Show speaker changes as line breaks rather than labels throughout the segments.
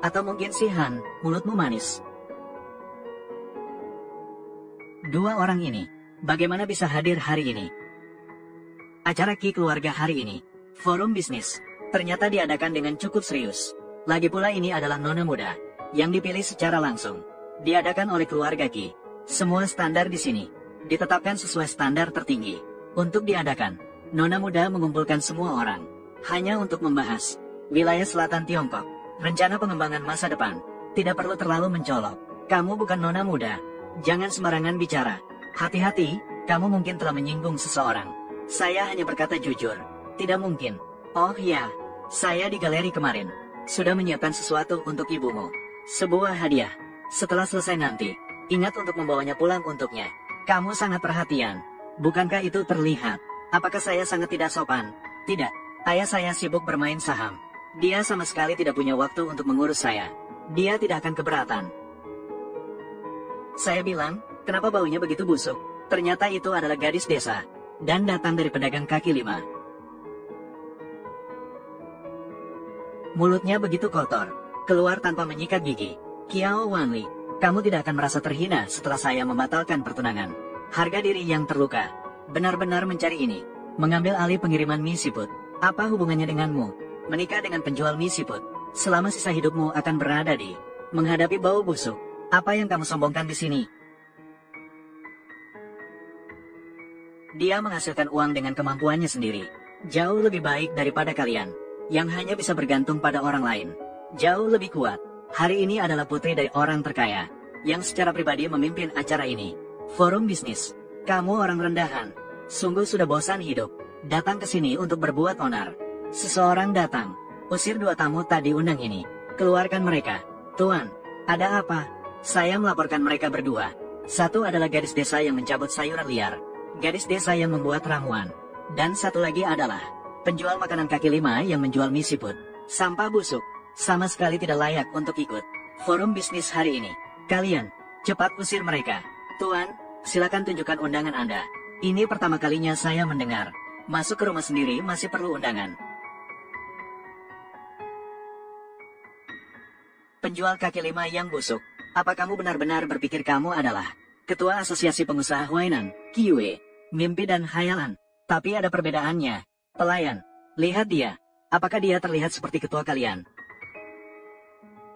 Atau mungkin si Han, mulutmu manis. Dua orang ini, bagaimana bisa hadir hari ini? Acara Ki Keluarga hari ini, forum bisnis, ternyata diadakan dengan cukup serius. Lagi pula ini adalah nona muda, yang dipilih secara langsung. Diadakan oleh keluarga Ki. Semua standar di sini, ditetapkan sesuai standar tertinggi. Untuk diadakan, nona muda mengumpulkan semua orang, hanya untuk membahas wilayah selatan Tiongkok, rencana pengembangan masa depan. Tidak perlu terlalu mencolok. Kamu bukan nona muda. Jangan sembarangan bicara. Hati-hati, kamu mungkin telah menyinggung seseorang. Saya hanya berkata jujur. Tidak mungkin. Oh ya, saya di galeri kemarin sudah menyiapkan sesuatu untuk ibumu. Sebuah hadiah. Setelah selesai nanti, ingat untuk membawanya pulang untuknya. Kamu sangat perhatian. Bukankah itu terlihat? Apakah saya sangat tidak sopan? Tidak. Ayah saya sibuk bermain saham. Dia sama sekali tidak punya waktu untuk mengurus saya. Dia tidak akan keberatan. Saya bilang, kenapa baunya begitu busuk? Ternyata itu adalah gadis desa, dan datang dari pedagang kaki lima. Mulutnya begitu kotor, keluar tanpa menyikat gigi. Kiao Wanli, kamu tidak akan merasa terhina setelah saya membatalkan pertunangan. Harga diri yang terluka, benar-benar mencari ini, mengambil alih pengiriman mie siput. Apa hubungannya denganmu? Menikah dengan penjual mie siput, selama sisa hidupmu akan berada di menghadapi bau busuk. Apa yang kamu sombongkan di sini? Dia menghasilkan uang dengan kemampuannya sendiri. Jauh lebih baik daripada kalian, yang hanya bisa bergantung pada orang lain. Jauh lebih kuat. Hari ini adalah putri dari orang terkaya, yang secara pribadi memimpin acara ini. Forum bisnis. Kamu orang rendahan. Sungguh sudah bosan hidup. Datang ke sini untuk berbuat onar. Seseorang datang. Usir dua tamu tak diundang ini. Keluarkan mereka. Tuan, ada apa? Saya melaporkan mereka berdua. Satu adalah gadis desa yang mencabut sayuran liar. Gadis desa yang membuat ramuan. Dan satu lagi adalah penjual makanan kaki lima yang menjual mie siput. Sampah busuk. Sama sekali tidak layak untuk ikut forum bisnis hari ini. Kalian, cepat usir mereka. Tuan, silakan tunjukkan undangan Anda. Ini pertama kalinya saya mendengar. Masuk ke rumah sendiri masih perlu undangan. Penjual kaki lima yang busuk. Apa kamu benar-benar berpikir kamu adalah Ketua Asosiasi Pengusaha Huainan, Kiyue, mimpi dan khayalan? Tapi ada perbedaannya. Pelayan, lihat dia. Apakah dia terlihat seperti ketua kalian?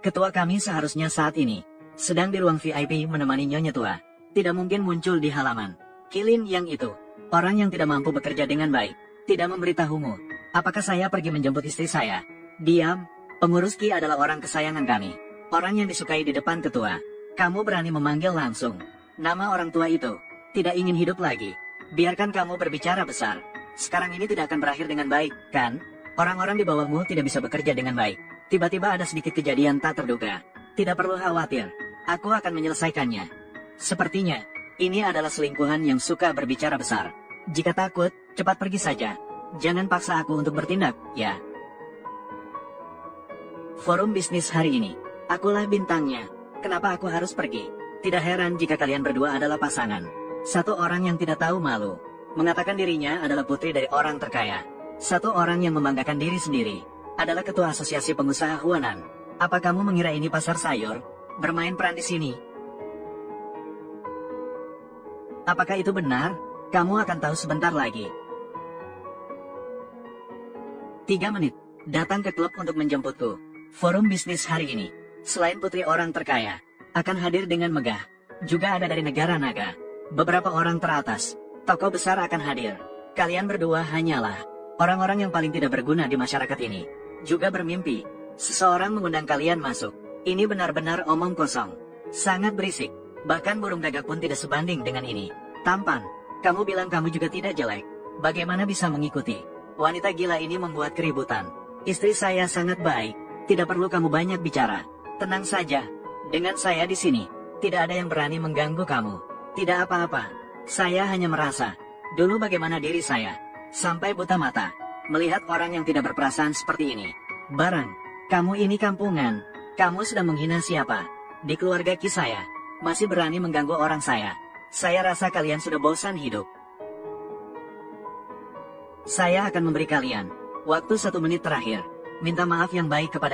Ketua kami seharusnya saat ini sedang di ruang VIP menemani nyonya tua. Tidak mungkin muncul di halaman. Kilin yang itu, orang yang tidak mampu bekerja dengan baik, tidak memberitahumu. Apakah saya pergi menjemput istri saya? Diam, pengurus Ki adalah orang kesayangan kami. Orang yang disukai di depan ketua. Kamu berani memanggil langsung nama orang tua itu. Tidak ingin hidup lagi. Biarkan kamu berbicara besar. Sekarang ini tidak akan berakhir dengan baik, kan? Orang-orang di bawahmu tidak bisa bekerja dengan baik. Tiba-tiba ada sedikit kejadian tak terduga. Tidak perlu khawatir. Aku akan menyelesaikannya. Sepertinya, ini adalah selingkuhan yang suka berbicara besar. Jika takut, cepat pergi saja. Jangan paksa aku untuk bertindak, ya. Forum bisnis hari ini. Akulah bintangnya. Kenapa aku harus pergi? Tidak heran jika kalian berdua adalah pasangan. Satu orang yang tidak tahu malu, mengatakan dirinya adalah putri dari orang terkaya. Satu orang yang membanggakan diri sendiri, adalah ketua asosiasi pengusaha Huanan. Apa kamu mengira ini pasar sayur? Bermain peran di sini? Apakah itu benar? Kamu akan tahu sebentar lagi. 3 menit. Datang ke klub untuk menjemputku. Forum bisnis hari ini, selain putri orang terkaya, akan hadir dengan megah. Juga ada dari negara naga. Beberapa orang teratas, tokoh besar akan hadir. Kalian berdua hanyalah orang-orang yang paling tidak berguna di masyarakat ini. Juga bermimpi, seseorang mengundang kalian masuk. Ini benar-benar omong kosong. Sangat berisik. Bahkan burung gagak pun tidak sebanding dengan ini. Tampan, kamu bilang kamu juga tidak jelek. Bagaimana bisa mengikuti? Wanita gila ini membuat keributan. Istri saya sangat baik. Tidak perlu kamu banyak bicara. Tenang saja. Dengan saya di sini, tidak ada yang berani mengganggu kamu. Tidak apa-apa. Saya hanya merasa, dulu bagaimana diri saya, sampai buta mata, melihat orang yang tidak berperasaan seperti ini. Barang, kamu ini kampungan. Kamu sedang menghina siapa? Di keluarga Ki saya, masih berani mengganggu orang saya. Saya rasa kalian sudah bosan hidup. Saya akan memberi kalian waktu 1 menit terakhir. Minta maaf yang baik kepada